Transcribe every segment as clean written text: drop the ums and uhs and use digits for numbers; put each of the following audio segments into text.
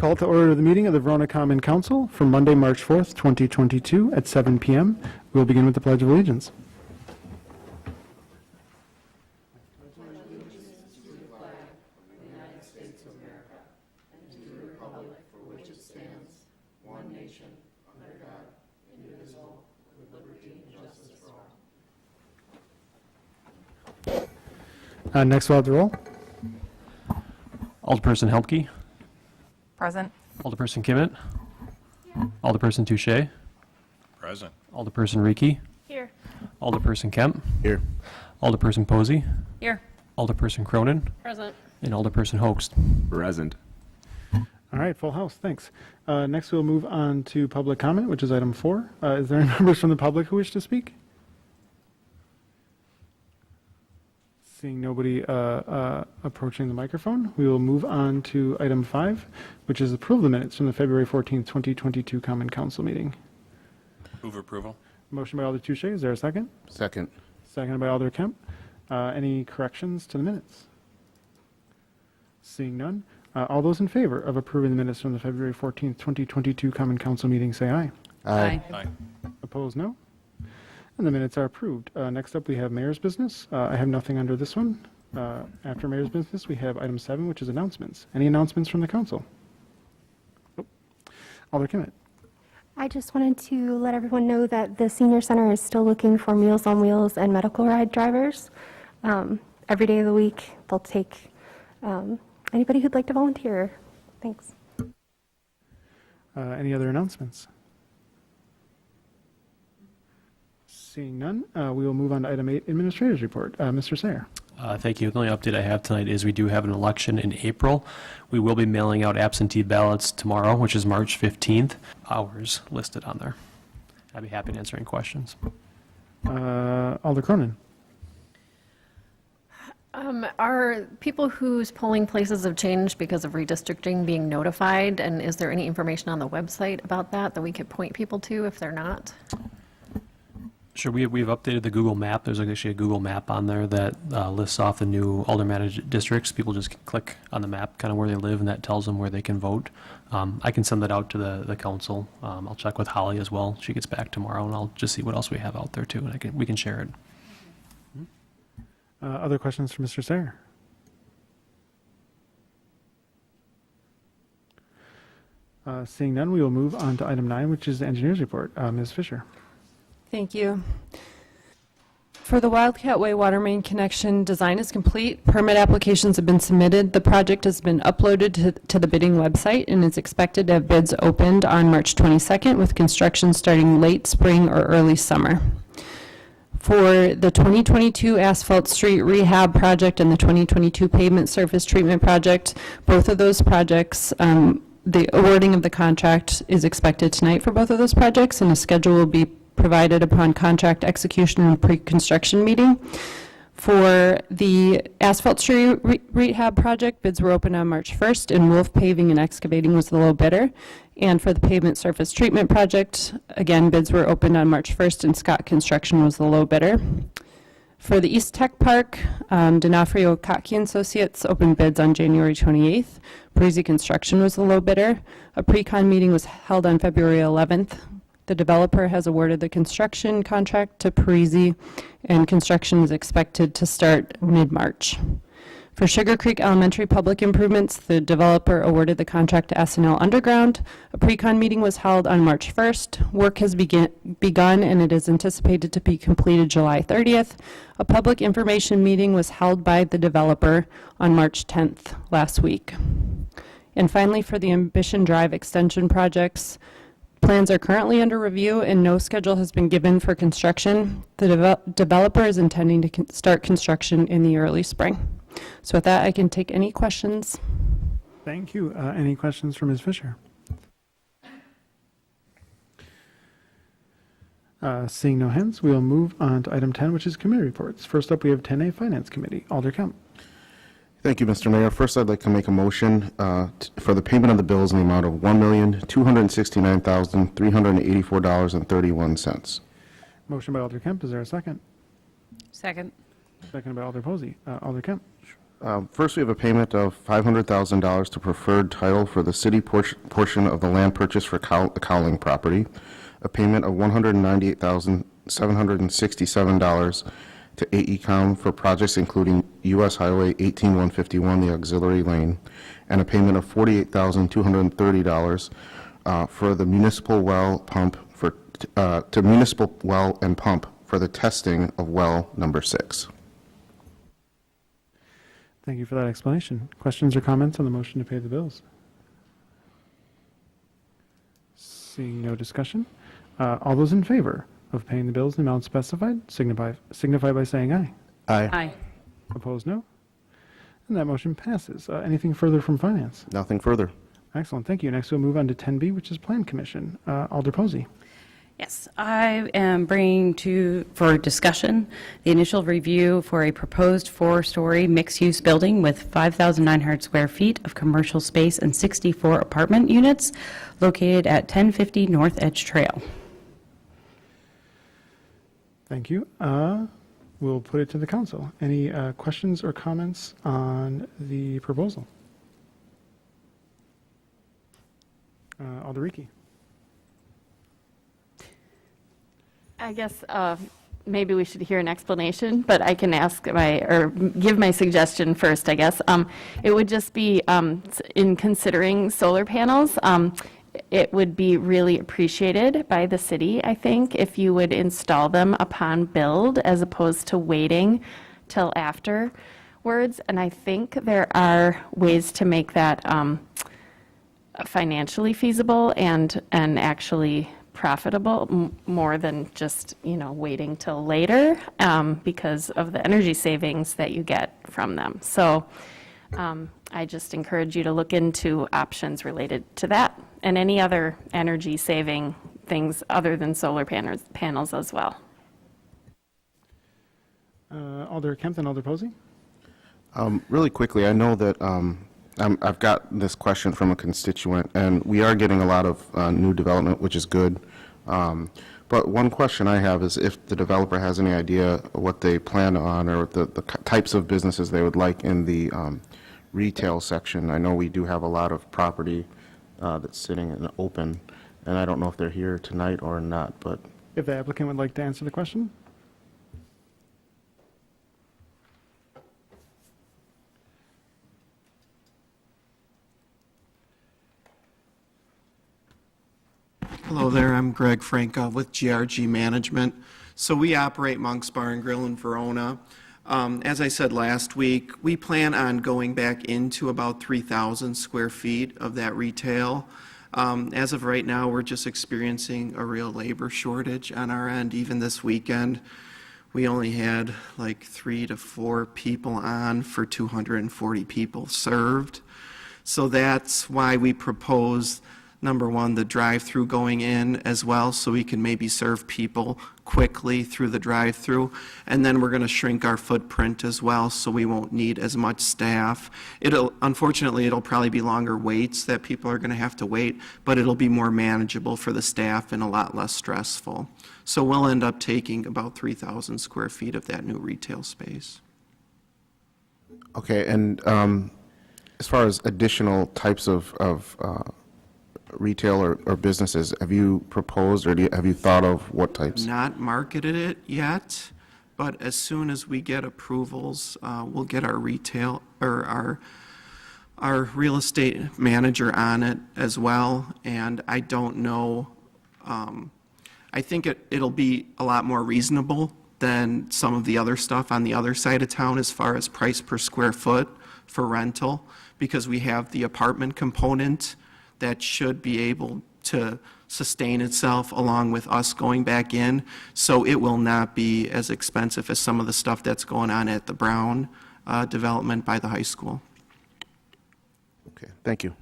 Call to order the meeting of the Verona Common Council for Monday, March 4th, 2022 at 7 p.m. We'll begin with the Pledge of Allegiance. Next we'll have the roll. Alderperson Helmke. Present. Alderperson Kimmett. Alderperson Touche. Present. Alderperson Reekie. Here. Alderperson Kemp. Here. Alderperson Posey. Here. Alderperson Cronin. Present. And Alderperson Hoaxed. Present. All right, full house, thanks. Next we'll move on to public comment, which is item 4. Is there any members from the public who wish to speak? Seeing nobody approaching the microphone, we will move on to item 5, which is approval of the minutes from the February 14th, 2022 Common Council meeting. Move approval. Motion by Alder Touche, is there a second? Second. Seconded by Alder Kemp. Any corrections to the minutes? Seeing none, all those in favor of approving the minutes from the February 14th, 2022 Common Council meeting say aye. Aye. Aye. Opposed, no. And the minutes are approved. Next up, we have mayor's business. I have nothing under this one. After mayor's business, we have item 7, which is announcements. Any announcements from the council? Oh. Alder Kimmett. I just wanted to let everyone know that the senior center is still looking for Meals on Wheels and medical ride drivers. Every day of the week, they'll take anybody who'd like to volunteer. Thanks. Any other announcements? Seeing none, we will move on to item 8, Administrator's Report. Mr. Sayer. Thank you. The only update I have tonight is we do have an election in April. We will be mailing out absentee ballots tomorrow, which is March 15th. Hours listed on there. I'd be happy to answer any questions. Alder Cronin. Are people whose polling places have changed because of redistricting being notified? And is there any information on the website about that we could point people to if they're not? Sure, we've updated the Google map. There's actually a Google map on there that lists off the new alder-managed districts. People just click on the map, kind of where they live, and that tells them where they can vote. I can send that out to the council. I'll check with Holly as well. She gets back tomorrow, and I'll just see what else we have out there too, and we can share it. Other questions for Mr. Sayer? Seeing none, we will move on to item 9, which is the engineer's report. Ms. Fisher. Thank you. For the Wildcat Way water main connection, design is complete. Permit applications have been submitted. The project has been uploaded to the bidding website and is expected to have bids opened on March 22nd, with construction starting late spring or early summer. For the 2022 Asphalt Street Rehab project and the 2022 Pavement Surface Treatment project, both of those projects, the awarding of the contract is expected tonight for both of those projects, and a schedule will be provided upon contract execution and pre-construction meeting. For the Asphalt Street Rehab project, bids were opened on March 1st, and Wolf Paving and Excavating was the low bidder. And for the Pavement Surface Treatment project, again, bids were opened on March 1st, and Scott Construction was the low bidder. For the East Tech Park, D'Onofrio Kotke and Associates opened bids on January 28th. Parisi Construction was the low bidder. A pre-con meeting was held on February 11th. The developer has awarded the construction contract to Parisi, and construction is expected to start mid-March. For Sugar Creek Elementary Public Improvements, the developer awarded the contract to S&L Underground. A pre-con meeting was held on March 1st. Work has begun, and it is anticipated to be completed July 30th. A public information meeting was held by the developer on March 10th last week. And finally, for the Ambition Drive extension projects, plans are currently under review and no schedule has been given for construction. The developer is intending to start construction in the early spring. So with that, I can take any questions. Thank you. Any questions for Ms. Fisher? Seeing no hands, we will move on to item 10, which is committee reports. First up, we have 10A Finance Committee. Alder Kemp. Thank you, Mr. Mayor. First, I'd like to make a motion for the payment of the bills in the amount of $1,269,384.31. Motion by Alder Kemp. Is there a second? Second. Second by Alder Posey. Alder Kemp. First, we have a payment of $500,000 to preferred title for the city portion of the land purchase for the Cowling property, a payment of $198,767 to AECom for projects including U.S. Highway 18151, the auxiliary lane, and a payment of $48,230 for the municipal well pump to municipal well and pump for the testing of well number 6. Thank you for that explanation. Questions or comments on the motion to pay the bills? Seeing no discussion, all those in favor of paying the bills in the amount specified signify by saying aye. Aye. Opposed, no. And that motion passes. Anything further from finance? Nothing further. Excellent, thank you. Next we'll move on to 10B, which is Plan Commission. Alder Posey. Yes, I am bringing for discussion the initial review for a proposed 4-story mixed-use building with 5,900 square feet of commercial space and 64 apartment units located at 1050 North Edge Trail. Thank you. We'll put it to the council. Any questions or comments on the proposal? Alder Ricky. I guess maybe we should hear an explanation, but I can give my suggestion first, I guess. It would just be, in considering solar panels, it would be really appreciated by the city, I think, if you would install them upon build as opposed to waiting till afterwards. And I think there are ways to make that financially feasible and actually profitable more than just, waiting till later because of the energy savings that you get from them. So I just encourage you to look into options related to that and any other energy saving things other than solar panels as well. Alder Kempton, Alder Posey. Really quickly, I know that I've got this question from a constituent, and we are getting a lot of new development, which is good. But one question I have is if the developer has any idea what they plan on or the types of businesses they would like in the retail section. I know we do have a lot of property that's sitting in open, and I don't know if they're here tonight or not, but If the applicant would like to answer the question? Hello there, I'm Greg Franca with GRG Management. So we operate Monk's Bar and Grill in Verona. As I said last week, we plan on going back into about 3,000 square feet of that retail. As of right now, we're just experiencing a real labor shortage on our end. Even this weekend, we only had like 3 to 4 people on for 240 people served. So that's why we proposed, number one, the drive-through going in as well, so we can maybe serve people quickly through the drive-through. And then we're going to shrink our footprint as well, so we won't need as much staff. Unfortunately, it'll probably be longer waits that people are going to have to wait, but it'll be more manageable for the staff and a lot less stressful. So we'll end up taking about 3,000 square feet of that new retail space. okay. And as far as additional types of retail or businesses, have you proposed or have you thought of what types? Not marketed it yet, but as soon as we get approvals, we'll get our retail or our real estate manager on it as well. And I don't know, I think it'll be a lot more reasonable than some of the other stuff on the other side of town as far as price per square foot for rental, because we have the apartment component that should be able to sustain itself along with us going back in. So it will not be as expensive as some of the stuff that's going on at the Brown development by the high school. Okay, thank you.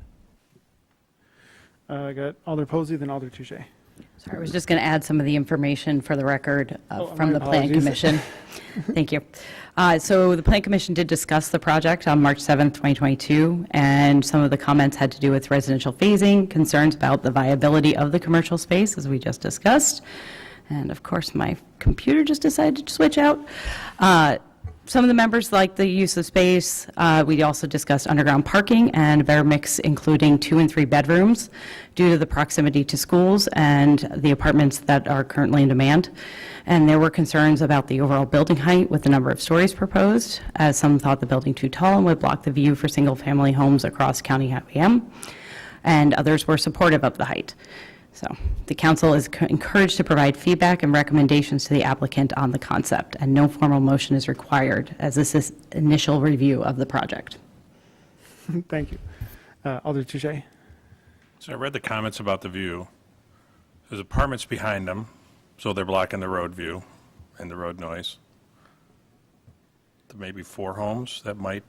I got Alder Posey, then Alder Touche. Sorry, I was just going to add some of the information for the record from my the Plan apologies. Commission. Thank you. So the Plan Commission did discuss the project on March 7th, 2022, and some of the comments had to do with residential phasing, concerns about the viability of the commercial space, as we just discussed. And of course, my computer just decided to switch out. Some of the members like the use of space. We also discussed underground parking and a better mix, including 2 and 3 bedrooms, due to the proximity to schools and the apartments that are currently in demand. And there were concerns about the overall building height with the number of stories proposed, as some thought the building too tall and would block the view for single-family homes across County Highway M, and others were supportive of the height. So the council is encouraged to provide feedback and recommendations to the applicant on the concept, and no formal motion is required, as this is initial review of the project. Thank you. Alder Touche. So I read the comments about the view. There's apartments behind them, so they're blocking the road view and the road noise. There may be 4 homes that might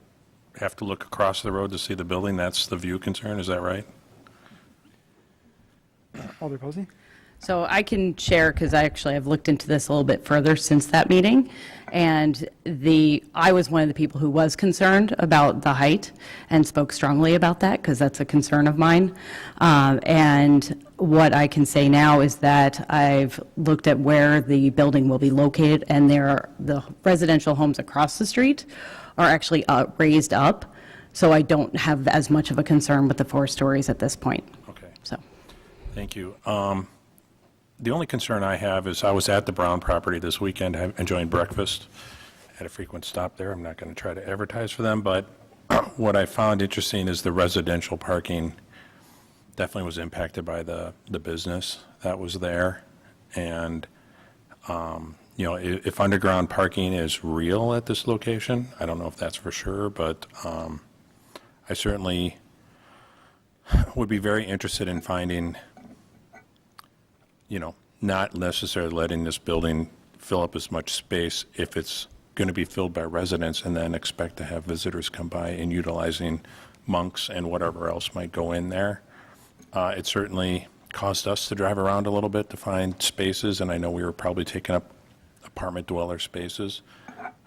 have to look across the road to see the building. That's the view concern, is that right? Alder Posey. So I can share, because I actually have looked into this a little bit further since that meeting, and I was one of the people who was concerned about the height and spoke strongly about that, because that's a concern of mine. And what I can say now is that I've looked at where the building will be located, and the residential homes across the street are actually raised up, so I don't have as much of a concern with the 4 stories at this point. Okay. So. Thank you. The only concern I have is I was at the Brown property this weekend, enjoying breakfast at a frequent stop there. I'm not going to try to advertise for them, but what I found interesting is the residential parking definitely was impacted by the business that was there. And, if underground parking is real at this location, I don't know if that's for sure, but I certainly would be very interested in finding, not necessarily letting this building fill up as much space if it's going to be filled by residents, and then expect to have visitors come by and utilizing monks and whatever else might go in there. It certainly caused us to drive around a little bit to find spaces, and I know we were probably taking up apartment dweller spaces.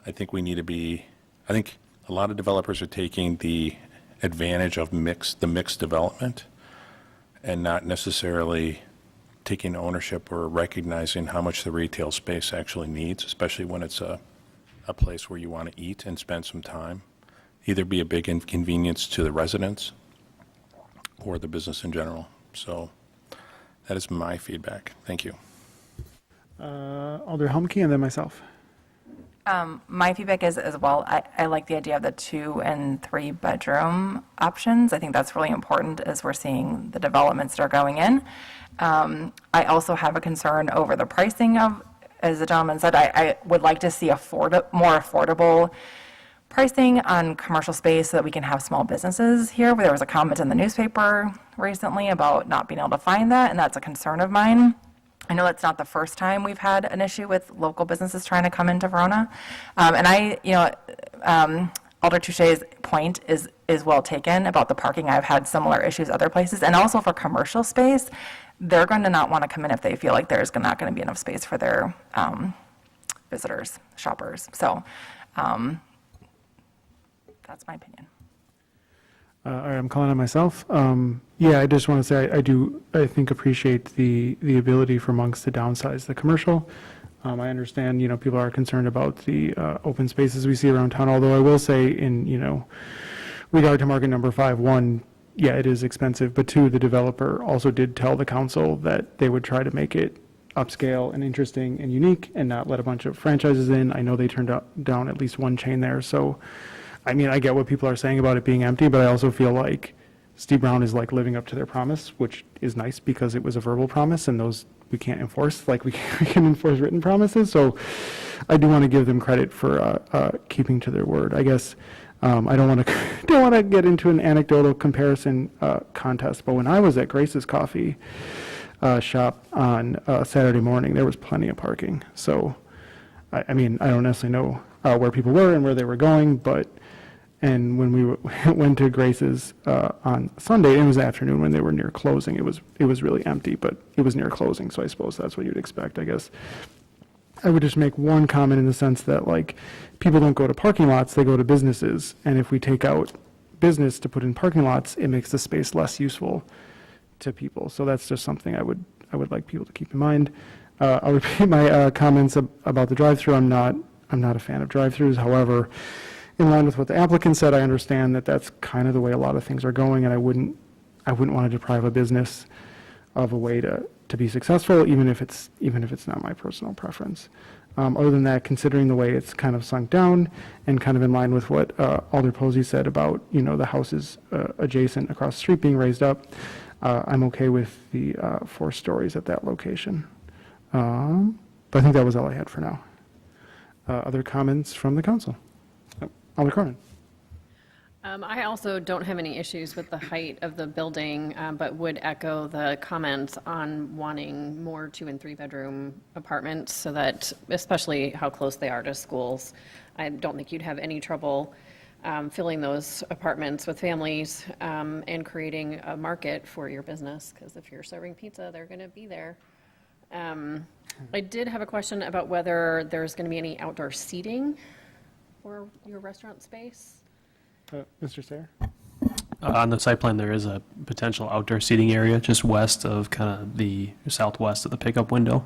I think a lot of developers are taking the advantage of the mixed development and not necessarily taking ownership or recognizing how much the retail space actually needs, especially when it's a place where you want to eat and spend some time, either be a big inconvenience to the residents or the business in general. So that is my feedback. Thank you. Alder Helmke, and then myself. My feedback is as well, I like the idea of the 2 and 3 bedroom options. I think that's really important as we're seeing the developments that are going in. I also have a concern over the pricing of, as the gentleman said, I would like to see more affordable pricing on commercial space so that we can have small businesses here. There was a comment in the newspaper recently about not being able to find that, and that's a concern of mine. I know that's not the first time we've had an issue with local businesses trying to come into Verona. Alder Touche's point is well taken about the parking. I've had similar issues other places. And also for commercial space, they're going to not want to come in if they feel like there's not going to be enough space for their visitors, shoppers. So that's my opinion. All right, I'm calling on myself. I just want to say I think appreciate the ability for monks to downsize the commercial. I understand, people are concerned about the open spaces we see around town, although I will say in, regard to market number 5, 1, yeah, it is expensive, but 2, the developer also did tell the council that they would try to make it upscale and interesting and unique and not let a bunch of franchises in. I know they turned down at least 1 chain there, so I get what people are saying about it being empty, but I also feel like Steve Brown is living up to their promise, which is nice because it was a verbal promise, and those we can't enforce like we can enforce written promises. So I do want to give them credit for keeping to their word. I guess I don't want to get into an anecdotal comparison contest, but when I was at Grace's Coffee shop on Saturday morning, there was plenty of parking. So I don't necessarily know where people were and where they were going, and when we went to Grace's on Sunday, it was afternoon when they were near closing. It was really empty, but it was near closing, so I suppose that's what you'd expect, I guess. I would just make one comment in the sense that, people don't go to parking lots, they go to businesses, and if we take out business to put in parking lots, it makes the space less useful to people. So that's just something I would like people to keep in mind. I'll repeat my comments about the drive-through. I'm not not a fan of drive-throughs. However, in line with what the applicant said, I understand that that's kind of the way a lot of things are going, and I wouldn't want to deprive a business of a way to be successful, even if it's not my personal preference. Other than that, considering the way it's kind of sunk down and kind of in line with what Alder Posey said about, the houses adjacent across the street being raised up, I'm okay with the 4 stories at that location. But I think that was all I had for now. Other comments from the council? Alder Cronin. I also don't have any issues with the height of the building, but would echo the comments on wanting more 2- and 3-bedroom apartments so that, especially how close they are to schools, I don't think you'd have any trouble filling those apartments with families and creating a market for your business, because if you're serving pizza, they're going to be there. I did have a question about whether there's going to be any outdoor seating for your restaurant space. Mr. Sayre? On the site plan, there is a potential outdoor seating area just west of kind of the southwest of the pickup window.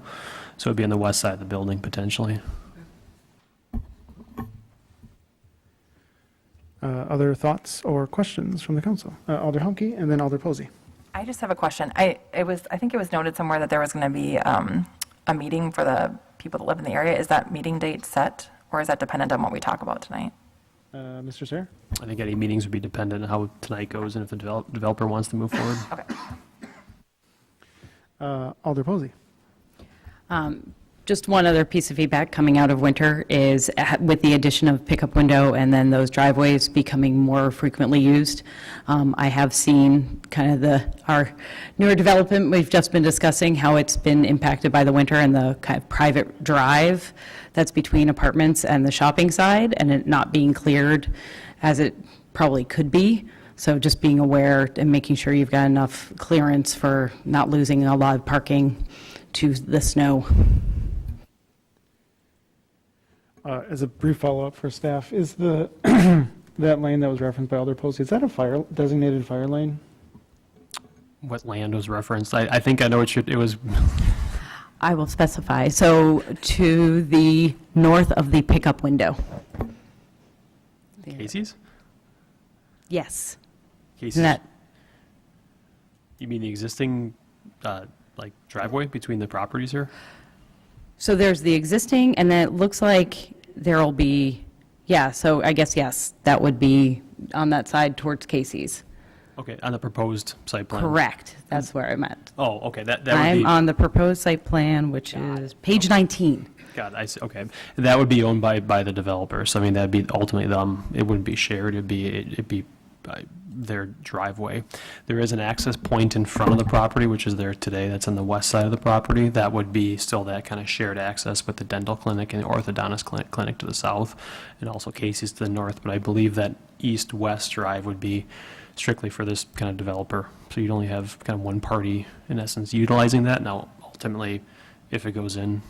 So it'd be on the west side of the building potentially. Other thoughts or questions from the council? Alder Humke and then Alder Posey. I just have a question. I think it was noted somewhere that there was going to be a meeting for the people that live in the area. Is that meeting date set, or is that dependent on what we talk about tonight? Mr. Sayre? I think any meetings would be dependent on how tonight goes and if the developer wants to move forward. Okay. Alder Posey. Just one other piece of feedback coming out of winter is with the addition of pickup window and then those driveways becoming more frequently used. I have seen kind of our newer development, we've just been discussing how it's been impacted by the winter and the kind of private drive that's between apartments and the shopping side, and it not being cleared as it probably could be. So just being aware and making sure you've got enough clearance for not losing a lot of parking to the snow. As a brief follow-up for staff, is that lane that was referenced by Alder Posey, is that a designated fire lane? What land was referenced? I think I know it was, I will specify. So to the north of the pickup window. Casey's? Yes. Casey's? Isn't that, You mean the existing, driveway between the properties here? so there's the existing, and then it looks like there'll be, so I guess, yes, that would be on that side towards Casey's. Okay, on the proposed site plan? Correct. That's where I'm at. Oh, okay, that would be. I'm on the proposed site plan, which is page 19. God, I see, okay. That would be owned by the developer, so I mean, that'd be ultimately them, it wouldn't be shared, it'd be their driveway. There is an access point in front of the property, which is there today, that's on the west side of the property. That would be still that kind of shared access with the dental clinic and the orthodontist clinic to the south, and also Casey's to the north, but I believe that east-west drive would be strictly for this kind of developer. So you'd only have kind of one party, in essence, utilizing that. Now, ultimately, if it goes in,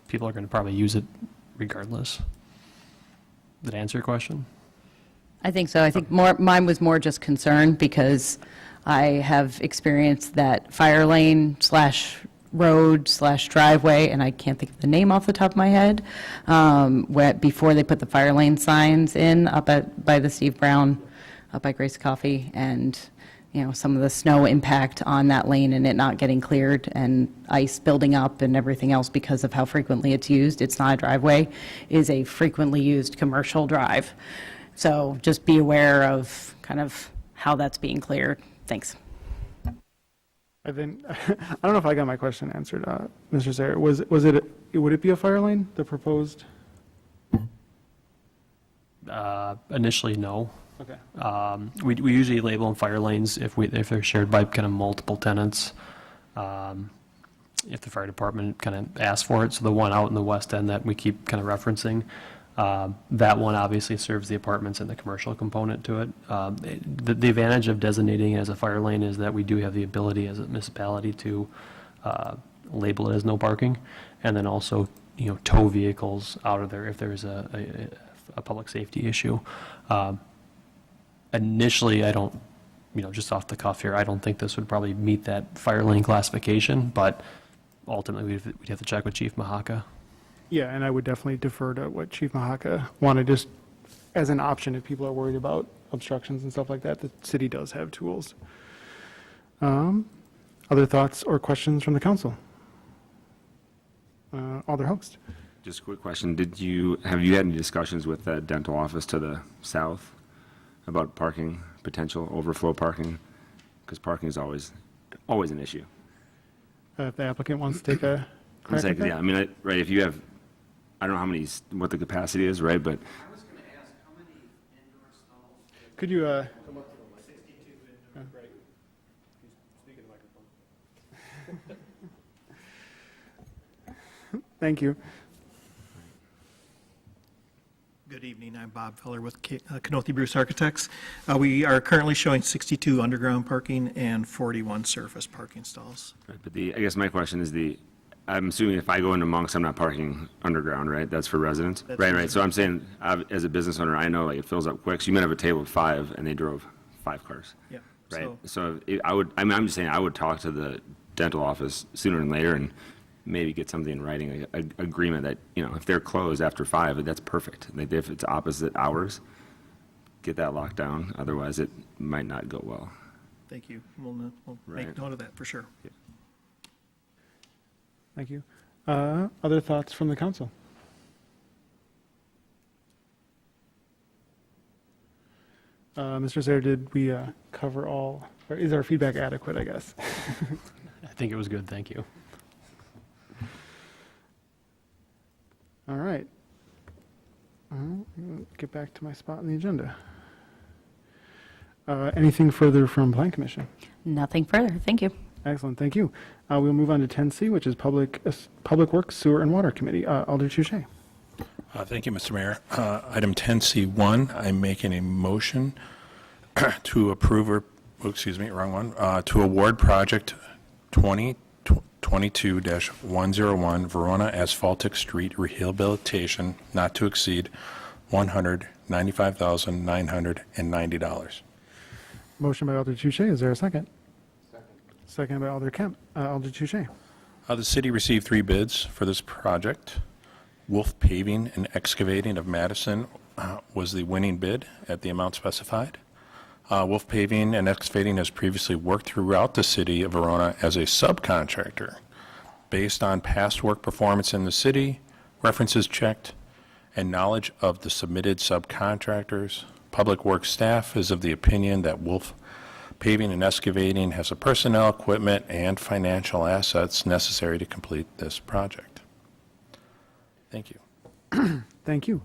people are going to probably use it regardless. Did that answer your question? I think so. I think mine was more just concern because I have experienced that fire lane / road / driveway, and I can't think of the name off the top of my head, where before they put the fire lane signs in up by the Steve Brown, up by Grace Coffee, and some of the snow impact on that lane and it not getting cleared and ice building up and everything else because of how frequently it's used. It's not a driveway, is a frequently used commercial drive. So just be aware of kind of how that's being cleared. Thanks. I don't know if I got my question answered, Mr. Sayre. Would it be a fire lane, the proposed? Initially, no. Okay. We usually label them fire lanes if they're shared by kind of multiple tenants. If the fire department kind of asks for it, so the one out in the west end that we keep kind of referencing, that one obviously serves the apartments and the commercial component to it. The advantage of designating it as a fire lane is that we do have the ability as a municipality to label it as no parking, and then also tow vehicles out of there if there's a public safety issue. Initially, I don't, just off the cuff here, I don't think this would probably meet that fire lane classification, but ultimately we'd have to check with Chief Mahaka. Yeah, and I would definitely defer to what Chief Mahaka wanted, just as an option if people are worried about obstructions and stuff like that. The city does have tools. Other thoughts or questions from the council? Alder Host. Just a quick question. Have you had any discussions with the dental office to the south about parking, potential overflow parking? Because parking is always an issue. If the applicant wants to take a I'm crack saying, at that? yeah, I mean, right, if you have, I don't know what the capacity is, right, but Could you, Thank you. Good evening, I'm Bob Feller with Canothie Bruce Architects. We are currently showing 62 underground parking and 41 surface parking stalls. right, but I guess my question is I'm assuming if I go into Monks, I'm not parking underground, right? That's for residents? That's Right. So I'm saying, as a business owner, I know like it fills up quick. So you might have a table of 5 and they drove 5 cars. Yeah. Right. So So I'm just saying I would talk to the dental office sooner than later and maybe get something in writing, like an agreement that, if they're closed after 5, that's perfect. Like if it's opposite hours, get that locked down. Otherwise, it might not go well. thank you. We'll Right. make note of that for sure. Thank you. Other thoughts from the council? Mr. Zaire, did we cover all, or is our feedback adequate, I guess? I think it was good, thank you. All right. Get back to my spot on the agenda. Anything further from Plan Commission? Nothing further. Thank you. Excellent, thank you. We'll move on to 10C, which is Public Works, Sewer, and Water Committee. Alder Touche. Thank you, Mr. Mayor. Item 10C1, I'm making a motion to approve, wrong one, to award project 2022-101 Verona Asphaltic Street Rehabilitation not to exceed $195,990. Motion by Alder Touche. Is there a second? Second by Alder Kemp. Alder Touche. The city received 3 bids for this project. Wolf Paving and Excavating of Madison was the winning bid at the amount specified. Wolf Paving and Excavating has previously worked throughout the city of Verona as a subcontractor. Based on past work performance in the city, references checked, and knowledge of the submitted subcontractors, Public Works staff is of the opinion that Wolf Paving and Excavating has the personnel, equipment, and financial assets necessary to complete this project. Thank you. Thank you.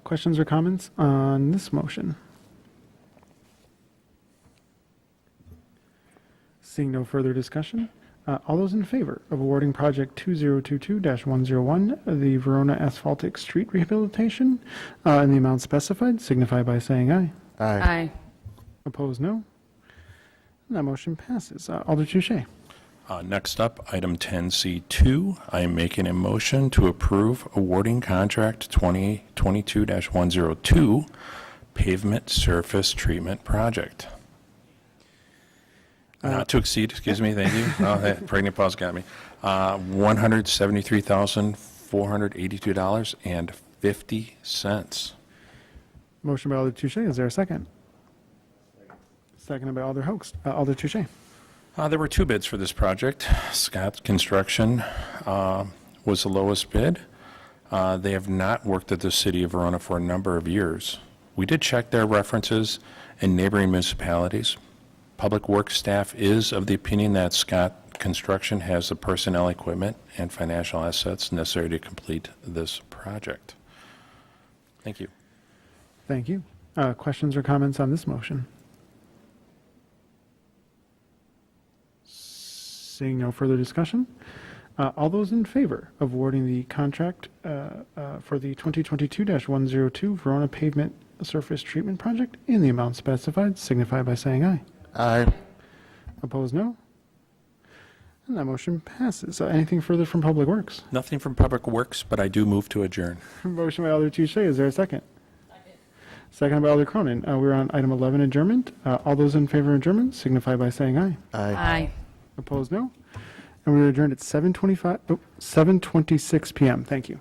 Questions or comments on this motion? Seeing no further discussion, all those in favor of awarding project 2022-101, the Verona Asphaltic Street Rehabilitation, in the amount specified, signify by saying aye. Aye. Opposed, no. And that motion passes. Alder Touche. Next up, item 10C2, I am making a motion to approve awarding contract 2022-102 pavement surface treatment project. Not to exceed, excuse me, thank you. Oh, that pregnant pause got me. $173,482.50. Motion by Alder Touche. Is there a second? Seconded by Alder Host. Alder Touche. There were 2 bids for this project. Scott Construction was the lowest bid. They have not worked at the city of Verona for a number of years. We did check their references in neighboring municipalities. Public Works staff is of the opinion that Scott Construction has the personnel, equipment, and financial assets necessary to complete this project. Thank you. Thank you. Questions or comments on this motion? Seeing no further discussion, all those in favor of awarding the contract for the 2022-102 Verona Pavement Surface Treatment Project in the amount specified, signify by saying aye. Aye. Opposed, no. And that motion passes. Anything further from Public Works? Nothing from Public Works, but I do move to adjourn. Motion by Alder Touche. Is there a second? Second by Alder Cronin. We're on item 11, adjournment. All those in favor of adjournment signify by saying aye. Aye. Opposed, no. And we are adjourned at 7:26 PM. Thank you.